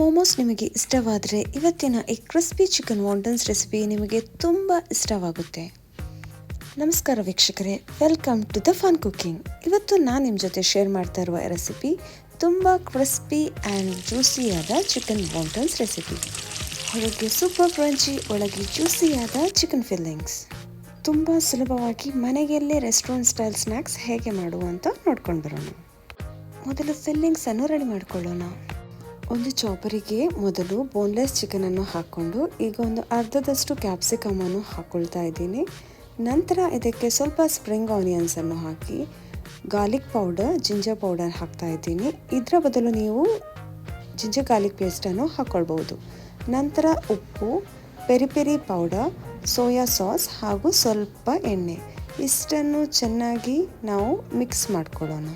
ಮೋಮೋಸ್ ನಿಮಗೆ ಇಷ್ಟವಾದರೆ ಇವತ್ತಿನ ಈ ಕ್ರಿಸ್ಪಿ ಚಿಕನ್ ವಾಂಟನ್ಸ್ ರೆಸಿಪಿ ನಿಮಗೆ ತುಂಬ ಇಷ್ಟವಾಗುತ್ತೆ. ನಮಸ್ಕಾರ ವೀಕ್ಷಕರೇ, welcome to the fun cooking. ಇವತ್ತು ನಾನು ನಿಮ್ಮ ಜೊತೆ ಶೇರ್ ಮಾಡ್ತಾ ಇರುವ ರೆಸಿಪಿ ತುಂಬ ಕ್ರಿಸ್ಪಿ ಆ್ಯಂಡ್ ಜ್ಯೂಸಿಯಾದ ಚಿಕನ್ ವಾಂಟನ್ಸ್ ರೆಸಿಪಿ. ಹೊರಗೆ ಸೂಪರ್ ಕ್ರಂಚಿ, ಒಳಗೆ ಜ್ಯೂಸಿಯಾದ ಚಿಕನ್ ಫಿಲ್ಲಿಂಗ್ಸ್. ತುಂಬ ಸುಲಭವಾಗಿ ಮನೆಯಲ್ಲೇ ರೆಸ್ಟೋರೆಂಟ್ ಸ್ಟೈಲ್ ಸ್ನ್ಯಾಕ್ಸ್ ಹೇಗೆ ಮಾಡುವಂತ ನೋಡ್ಕೊಂಡು ಬರೋಣ. ಮೊದಲು ಫಿಲ್ಲಿಂಗ್ಸನ್ನು ರೆಡಿ ಮಾಡ್ಕೊಳ್ಳೋಣ. ಒಂದು ಚಾಪರಿಗೆ ಮೊದಲು ಬೋನ್ಲೆಸ್ ಚಿಕನನ್ನು ಹಾಕ್ಕೊಂಡು ಈಗ ಒಂದು ಅರ್ಧದಷ್ಟು ಕ್ಯಾಪ್ಸಿಕಮನ್ನು ಹಾಕ್ಕೊಳ್ತಾ ಇದ್ದೀನಿ. ನಂತರ ಇದಕ್ಕೆ ಸ್ವಲ್ಪ ಸ್ಪ್ರಿಂಗ್ ಆನಿಯನ್ಸನ್ನು ಹಾಕಿ ಗಾರ್ಲಿಕ್ ಪೌಡರ್, ಜಿಂಜರ್ ಪೌಡರ್ ಹಾಕ್ತಾ ಇದ್ದೀನಿ. ಇದರ ಬದಲು ನೀವು ಜಿಂಜರ್ ಗಾರ್ಲಿಕ್ ಪೇಸ್ಟನ್ನು ಹಾಕ್ಕೊಳ್ಬೋದು. ನಂತರ ಉಪ್ಪು, peri peri powder, soya sauce ಹಾಗೂ ಸ್ವಲ್ಪ ಎಣ್ಣೆ, ಇಷ್ಟನ್ನು ಚೆನ್ನಾಗಿ ನಾವು ಮಿಕ್ಸ್ ಮಾಡ್ಕೊಳ್ಳೋಣ.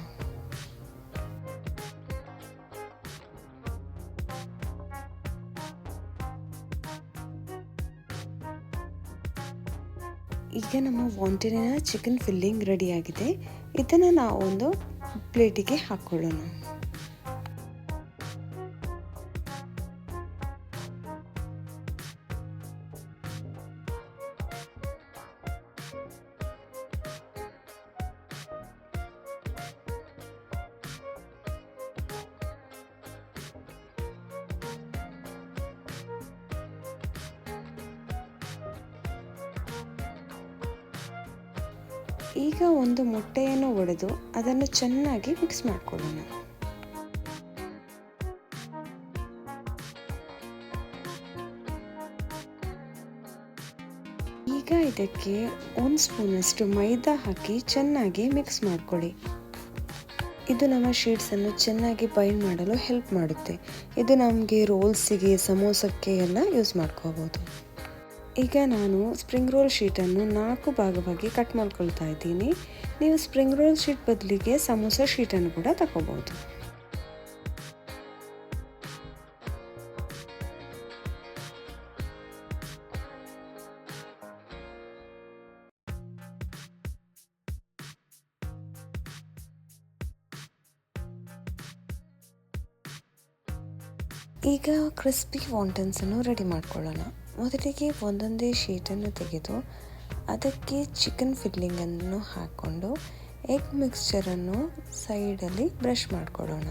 ಈಗ ನಮ್ಮ ವಾಂಟೆನಿನ ಚಿಕನ್ ಫಿಲ್ಲಿಂಗ್ ರೆಡಿಯಾಗಿದೆ. ಇದನ್ನು ನಾವು ಒಂದು ಪ್ಲೇಟಿಗೆ ಹಾಕ್ಕೊಳ್ಳೋಣ. ಈಗ ಒಂದು ಮೊಟ್ಟೆಯನ್ನು ಒಡೆದು ಅದನ್ನು ಚೆನ್ನಾಗಿ ಮಿಕ್ಸ್ ಮಾಡಿಕೊಳ್ಳೋಣ. ಈಗ ಇದಕ್ಕೆ 1 ಸ್ಪೂನಷ್ಟು ಮೈದಾ ಹಾಕಿ ಚೆನ್ನಾಗಿ ಮಿಕ್ಸ್ ಮಾಡಿಕೊಳ್ಳಿ. ಇದು ನಮ್ಮ ಶೀಟ್ಸನ್ನು ಚೆನ್ನಾಗಿ ಬೈಂಡ್ ಮಾಡಲು ಹೆಲ್ಪ್ ಮಾಡುತ್ತೆ. ಇದು ನಮಗೆ ರೋಲ್ಸಿಗೆ, ಸಮೋಸಕ್ಕೆ ಎಲ್ಲ ಯೂಸ್ ಮಾಡ್ಕೋಬೋದು. ಈಗ ನಾನು ಸ್ಪ್ರಿಂಗ್ ರೋಲ್ ಶೀಟನ್ನು 4 ಭಾಗವಾಗಿ ಕಟ್ ಮಾಡ್ಕೊಳ್ತಾ ಇದ್ದೀನಿ. ನೀವು ಸ್ಪ್ರಿಂಗ್ ರೋಲ್ ಶೀಟ್ ಬದಲಿಗೆ ಸಮೋಸ ಶೀಟನ್ನು ಕೂಡ ತಗೋಬಹುದು. ಈಗ ಕ್ರಿಸ್ಪಿ ವಾಂಟನ್ಸನ್ನು ರೆಡಿ ಮಾಡ್ಕೊಳ್ಳೋಣ. ಮೊದಲಿಗೆ ಒಂದೊಂದೇ ಶೀಟನ್ನು ತೆಗೆದು ಅದಕ್ಕೆ ಚಿಕನ್ ಫಿಲ್ಲಿಂಗನ್ನು ಹಾಕ್ಕೊಂಡು ಎಗ್ ಮಿಕ್ಸ್ಚರನ್ನು ಸೈಡಲ್ಲಿ ಬ್ರಷ್ ಮಾಡ್ಕೊಳ್ಳೋಣ.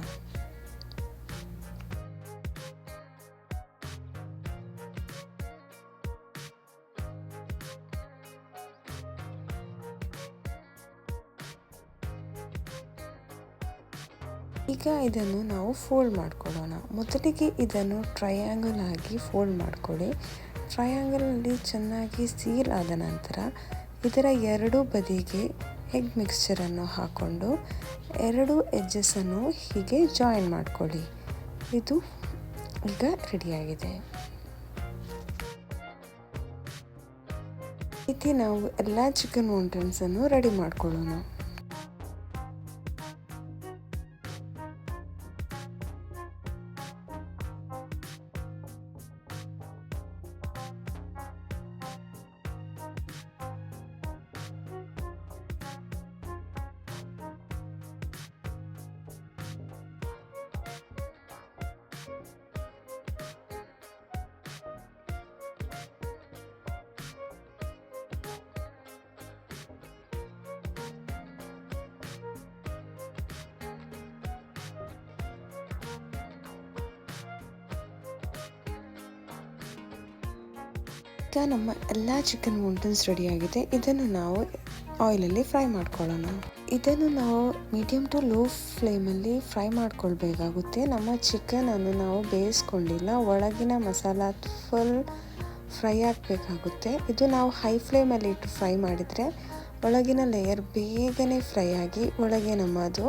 ಈಗ ಇದನ್ನು ನಾವು ಫೋಲ್ಡ್ ಮಾಡ್ಕೊಳ್ಳೋಣ. ಮೊದಲಿಗೆ ಇದನ್ನು ಟ್ರಯಾಂಗಲ್ ಆಗಿ ಫೋಲ್ಡ್ ಮಾಡಿಕೊಳ್ಳಿ. ಟ್ರಯಾಂಗಲಲ್ಲಿ ಚೆನ್ನಾಗಿ ಸೀಲ್ ಆದ ನಂತರ ಇದರ 2 ಬದಿಗೆ ಎಗ್ ಮಿಕ್ಸ್ಚರನ್ನು ಹಾಕ್ಕೊಂಡು 2 ಎಡ್ಜಸ್ಸನ್ನು ಹೀಗೆ ಜಾಯಿನ್ ಮಾಡ್ಕೊಳ್ಳಿ. ಇದು ಈಗ ರೆಡಿಯಾಗಿದೆ. ಈ ರೀತಿ ನಾವು ಎಲ್ಲ ಚಿಕನ್ ವಾಂಟನ್ಸನ್ನು ರೆಡಿ ಮಾಡ್ಕೊಳ್ಳೋಣ. ಈಗ ನಮ್ಮ ಎಲ್ಲ ಚಿಕನ್ ವಾಂಟನ್ಸ್ ರೆಡಿಯಾಗಿದೆ. ಇದನ್ನು ನಾವು ಆಯಿಲಲ್ಲಿ ಫ್ರೈ ಮಾಡ್ಕೊಳ್ಳೋಣ. ಇದನ್ನು ನಾವು ಮೀಡಿಯಮ್ ಟು ಲೋ ಫ್ಲೇಮಲ್ಲಿ ಫ್ರೈ ಮಾಡ್ಕೊಳ್ಬೇಕಾಗುತ್ತೆ. ನಮ್ಮ ಚಿಕನನ್ನು ನಾವು ಬೇಯಿಸ್ಕೊಂಡಿಲ್ಲ, ಒಳಗಿನ ಮಸಾಲ ಫುಲ್ ಫ್ರೈ ಆಗಬೇಕಾಗುತ್ತೆ. ಇದು ನಾವು ಹೈ ಫ್ಲೇಮಲ್ಲಿ ಇಟ್ಟು ಫ್ರೈ ಮಾಡಿದರೆ ಒಳಗಿನ ಲೇಯರ್ ಬೇಗನೆ ಫ್ರೈ ಆಗಿ ಒಳಗೆ ನಮ್ಮದು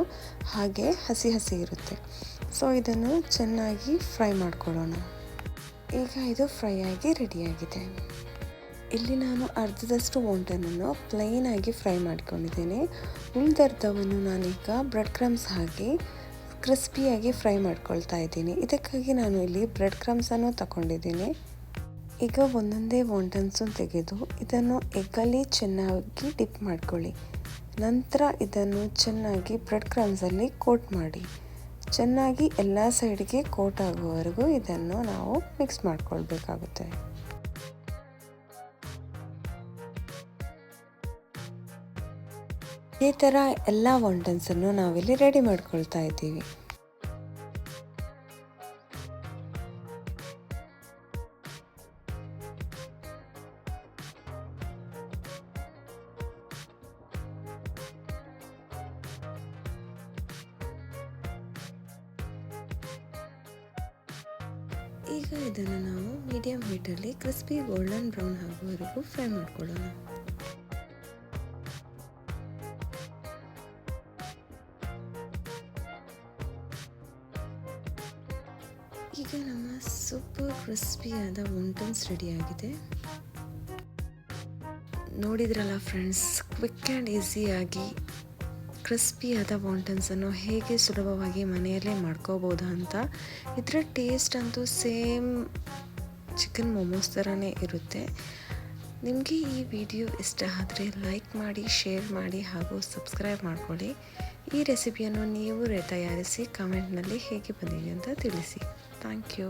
ಹಾಗೆ ಹಸಿ ಹಸಿ ಇರುತ್ತೆ. ಸೊ ಇದನ್ನು ಚೆನ್ನಾಗಿ ಫ್ರೈ ಮಾಡ್ಕೊಳ್ಳೋಣ. ಈಗ ಇದು ಫ್ರೈ ಆಗಿ ರೆಡಿಯಾಗಿದೆ. ಇಲ್ಲಿ ನಾನು ಅರ್ಧದಷ್ಟು ವಾಂಟನನ್ನು ಪ್ಲೈನ್ ಆಗಿ ಫ್ರೈ ಮಾಡ್ಕೊಂಡಿದ್ದೇನೆ. ಉಳಿದರ್ಧವನ್ನು ನಾನೀಗ ಬ್ರೆಡ್ ಕ್ರಮ್ಸ್ ಹಾಕಿ ಕ್ರಿಸ್ಪಿಯಾಗಿ ಫ್ರೈ ಮಾಡ್ಕೊಳ್ತಾ ಇದ್ದೀನಿ. ಇದಕ್ಕಾಗಿ ನಾನು ಇಲ್ಲಿ ಬ್ರೆಡ್ ಕ್ರಮ್ಸನ್ನು ತಗೊಂಡಿದ್ದೀನಿ. ಈಗ ಒಂದೊಂದೇ ವಾಂಟನ್ಸನ್ನು ತೆಗೆದು ಇದನ್ನು ಎಗ್ಗಲ್ಲಿ ಚೆನ್ನಾಗಿ ಡಿಪ್ ಮಾಡ್ಕೊಳ್ಳಿ. ನಂತರ ಇದನ್ನು ಚೆನ್ನಾಗಿ ಬ್ರೆಡ್ ಕ್ರಮ್ಸಲ್ಲಿ ಕೋಟ್ ಮಾಡಿ ಚೆನ್ನಾಗಿ ಎಲ್ಲ ಸೈಡ್ಗೆ ಕೋಟ್ ಆಗುವವರೆಗೂ ಇದನ್ನು ನಾವು ಮಿಕ್ಸ್ ಮಾಡ್ಕೊಳ್ಬೇಕಾಗುತ್ತೆ. ಈ ಥರ ಎಲ್ಲ ವಾಂಟನ್ಸನ್ನು ನಾವಿಲ್ಲಿ ರೆಡಿ ಮಾಡ್ಕೊಳ್ತಾ ಇದ್ದೀವಿ. ಈಗ ಇದನ್ನು ನಾವು ಮೀಡಿಯಂ ಹೀಟಲ್ಲಿ ಕ್ರಿಸ್ಪಿ ಗೋಲ್ಡನ್ ಬ್ರೌನ್ ಆಗುವವರೆಗೂ ಫ್ರೈ ಮಾಡ್ಕೊಳ್ಳೋಣ. ಈಗ ನಮ್ಮ ಸೂಪರ್ ಕ್ರಿಸ್ಪಿಯಾದ ವಾಂಟನ್ಸ್ ರೆಡಿಯಾಗಿದೆ. ನೋಡಿದ್ರಲ್ಲ ಫ್ರೆಂಡ್ಸ್, ಕ್ವಿಕ್ ಆ್ಯಂಡ್ ಈಸಿಯಾಗಿ ಕ್ರಿಸ್ಪಿಯಾದ ವಾಂಟನ್ಸನ್ನು ಹೇಗೆ ಸುಲಭವಾಗಿ ಮನೆಯಲ್ಲೇ ಮಾಡ್ಕೋಬೋದು ಅಂತ. ಇದರ ಟೇಸ್ಟ್ ಅಂತೂ ಸೇಮ್ ಚಿಕನ್ ಮೋಮೋಸ್ ಥರನೇ ಇರುತ್ತೆ. ನಿಮಗೆ ಈ ವಿಡಿಯೋ ಇಷ್ಟ ಆದರೆ ಲೈಕ್ ಮಾಡಿ, ಶೇರ್ ಮಾಡಿ ಹಾಗೂ ಸಬ್ಸ್ಕ್ರೈಬ್ ಮಾಡ್ಕೊಳ್ಳಿ. ಈ ರೆಸಿಪಿಯನ್ನು ನೀವು ತಯಾರಿಸಿ ಕಮೆಂಟ್ನಲ್ಲಿ ಹೇಗೆ ಬಂದಿದೆ ಅಂತ ತಿಳಿಸಿ. Thank you.